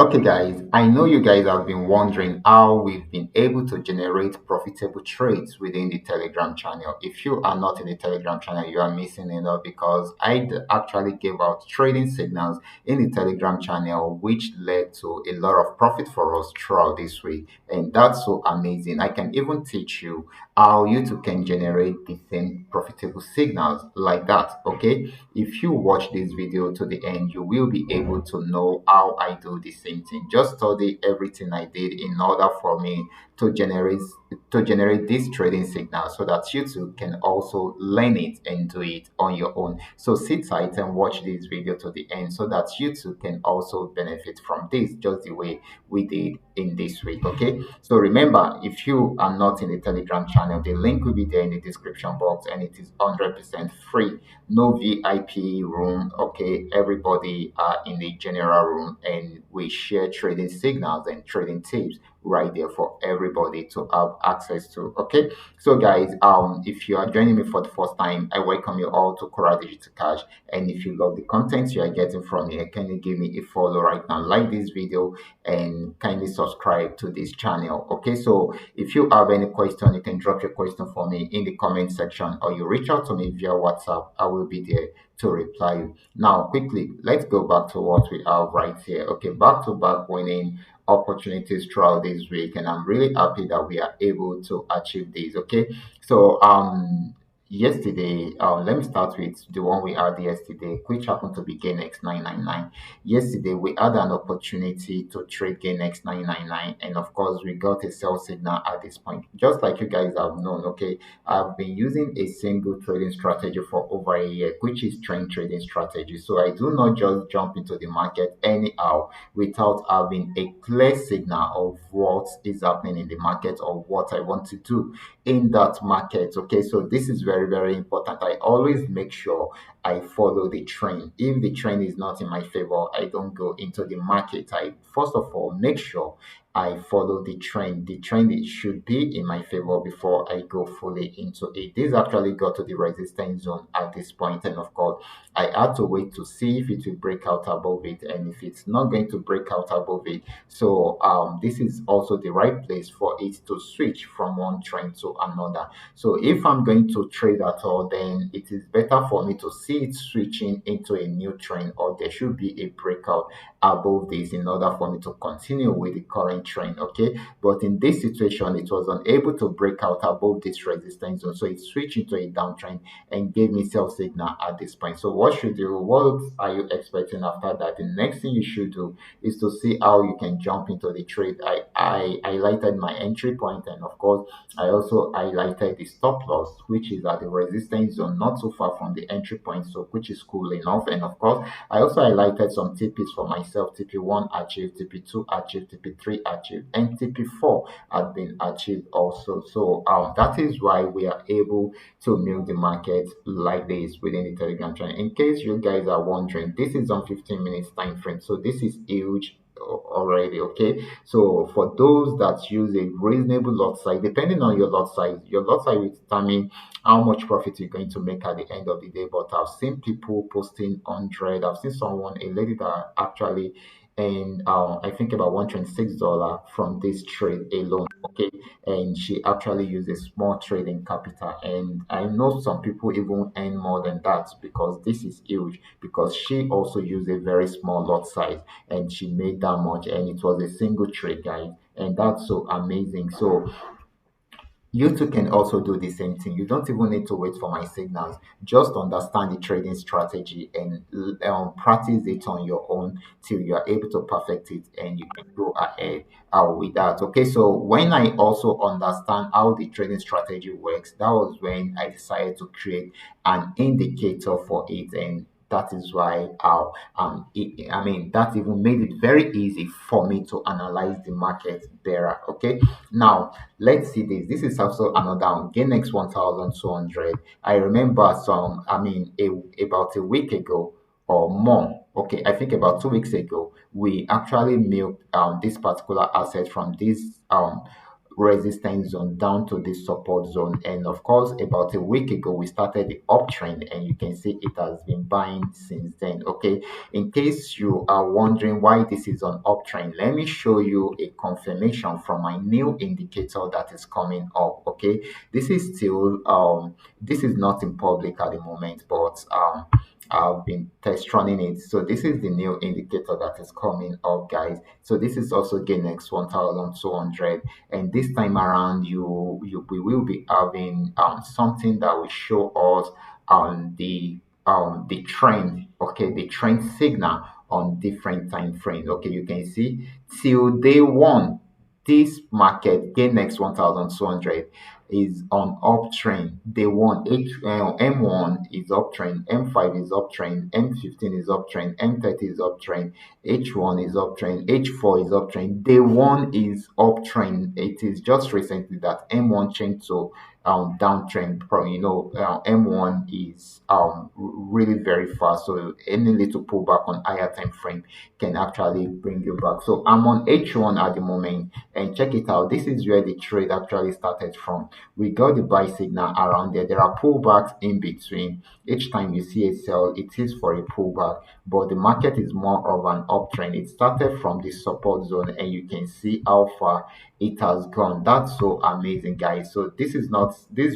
Okay, guys, I know you guys have been wondering how we've been able to generate profitable trades within the Telegram channel. If you are not in the Telegram channel, you are missing it out because actually gave out trading signals in the Telegram channel, which led to a lot of profit for us throughout this week. And that's so amazing. I can even teach you how you too can generate the same profitable signals like that. Okay, if you watch this video to the end, you will be able to know how I do the same thing. Just study everything I did in order for me to generate this trading signal so that you too can also learn it and do it on your own. So sit tight and watch this video to the end so that you too can also benefit from this just the way we did in this week. Okay, so remember, if you are not in the Telegram channel, the link will be there in the description box and it is 100% free. No VIP room. Okay, everybody are in the general room, and we share trading signals and trading tips right there for everybody to have access to. Okay, so guys, if you are joining me for the first time, I welcome you all to Qora Digital Cash. And if you love the content you are getting from here, can you give me a follow right now, like this video, and kindly subscribe to this channel. Okay, so if you have any question, you can drop your question for me in the comment section, or you reach out to me via WhatsApp. I will be there to reply you. Now, quickly, let's go back to what we have right here. Okay, back to back winning opportunities throughout this week, and I'm really happy that we are able to achieve this. Okay, so yesterday, let me start with the one we had yesterday, which happened to be GainX 999. Yesterday, we had an opportunity to trade GainX 999, and of course, we got a sell signal at this point. Just like you guys have known, okay, I've been using a single trading strategy for over a year, which is trend trading strategy. So I do not just jump into the market anyhow without having a clear signal of what is happening in the market or what I want to do in that market. Okay, so this is very, very important. I always make sure I follow the trend. If the trend is not in my favor, I don't go into the market. I first of all make sure I follow the trend. The trend it should be in my favor before I go fully into it. This actually got to the resistance zone at this point, and of course, I had to wait to see if it will break out above it, and if it's not going to break out above it, so this is also the right place for it to switch from one trend to another. So if I'm going to trade at all, then it is better for me to see it switching into a new trend, or there should be a breakout above this in order for me to continue with the current trend. Okay, but in this situation, it was unable to break out above this resistance zone, so it switched into a downtrend and gave me sell signal at this point. So what should you? What are you expecting after that? The next thing you should do is to see how you can jump into the trade. I highlighted my entry point, and of course, I also highlighted the stop loss, which is at the resistance zone, not so far from the entry point, so which is cool enough. And of course, I also highlighted some TPs for myself. TP1 achieved, TP2 achieved, TP3 achieved, and TP4 had been achieved also. So that is why we are able to milk the market like this within the Telegram channel. In case you guys are wondering, this is on 15 minutes time frame, so this is huge already. Okay, so for those that use a reasonable lot size, depending on your lot size will determine how much profit you're going to make at the end of the day. But I've seen people posting 100. I've seen someone, a lady that actually, and I think about $126 from this trade alone. Okay, and she actually uses small trading capital, and I know some people even earn more than that because this is huge, because she also used a very small lot size and she made that much, and it was a single trade, guys, and that's so amazing. So you too can also do the same thing. You don't even need to wait for my signals. Just understand the trading strategy and practice it on your own till you are able to perfect it, and you can go ahead with that. Okay, so when I also understand how the trading strategy works, that was when I decided to create an indicator for it, and that is why I mean, that even made it very easy for me to analyze the market better. Okay, now let's see this. This is also another one. Gain 1200. I remember about a week ago or more. Okay, I think about 2 weeks ago, we actually milked this particular asset from this resistance zone down to this support zone. And of course, about a week ago, we started the uptrend, and you can see it has been buying since then. Okay, in case you are wondering why this is on uptrend, let me show you a confirmation from my new indicator that is coming up. Okay, this is still this is not in public at the moment, but I've been test running it. So this is the new indicator that is coming up, guys. So this is also GainX 1200, and this time around, you we will be having something that will show us the trend, okay, the trend signal on different time frames. Okay, you can see till day one, this market GainX 1200 is on uptrend. Day one, M1 is uptrend, M5 is uptrend, M15 is uptrend, M30 is uptrend, H1 is uptrend, H4 is uptrend. Day one is uptrend. It is just recently that M1 changed to downtrend. M1 is really very fast, so any little pullback on higher time frame can actually bring you back. So I'm on H1 at the moment, and check it out. This is where the trade actually started from. We got the buy signal around there. There are pullbacks in between. Each time you see a sell, it is for a pullback, but the market is more of an uptrend. It started from the support zone, and you can see how far it has gone. That's so amazing, guys. So this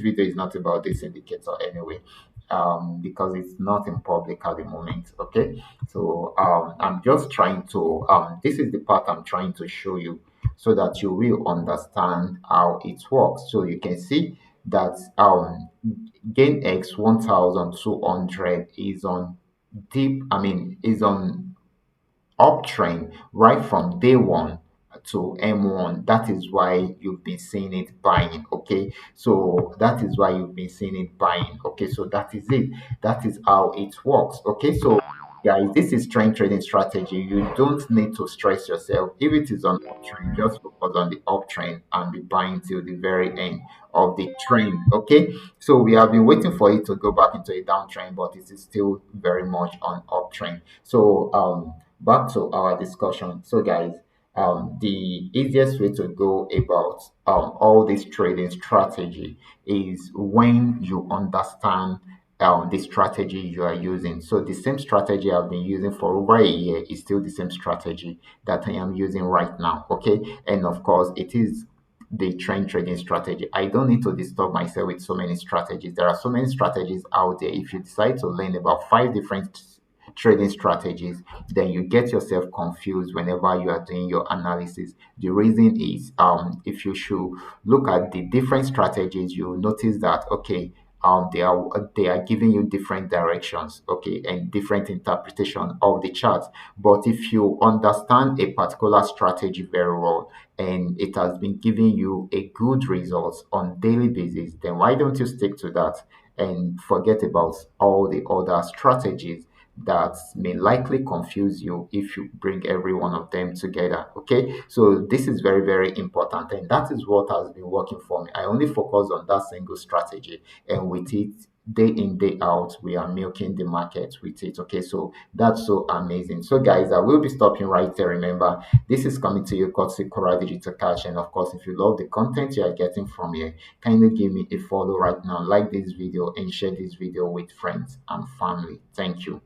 video is not about this indicator anyway, because it's not in public at the moment. Okay, so I'm just trying to this is the part I'm trying to show you so that you will understand how it works. So you can see that GainX 1200 is on is on uptrend right from day one to M1. That is why you've been seeing it buying. Okay, so that is why you've been seeing it buying. Okay, so that is it. That is how it works. Okay, so guys, this is trend trading strategy. You don't need to stress yourself. If it is on uptrend, just focus on the uptrend and be buying till the very end of the trend. Okay, so we have been waiting for it to go back into a downtrend, but it is still very much on uptrend. So back to our discussion. So guys, the easiest way to go about all this trading strategy is when you understand the strategy you are using. So the same strategy I've been using for over a year is still the same strategy that I am using right now. Okay, and of course it is the trend trading strategy. I don't need to disturb myself with so many strategies. There are so many strategies out there. If you decide to learn about 5 different trading strategies, then you get yourself confused whenever you are doing your analysis. The reason is if you should look at the different strategies, you'll notice that okay, they are giving you different directions, okay, and different interpretation of the chart. But if you understand a particular strategy very well and it has been giving you a good results on daily basis, then why don't you stick to that and forget about all the other strategies that may likely confuse you if you bring every one of them together. Okay, so this is very, very important, and that is what has been working for me. I only focus on that single strategy, and with it, day in, day out, we are milking the market with it. Okay, so that's so amazing. So, guys, I will be stopping right there. Remember, this is coming to you courtesy Qora Digital Cash, and of course, if you love the content you are getting from here, kindly give me a follow right now, like this video, and share this video with friends and family. Thank you.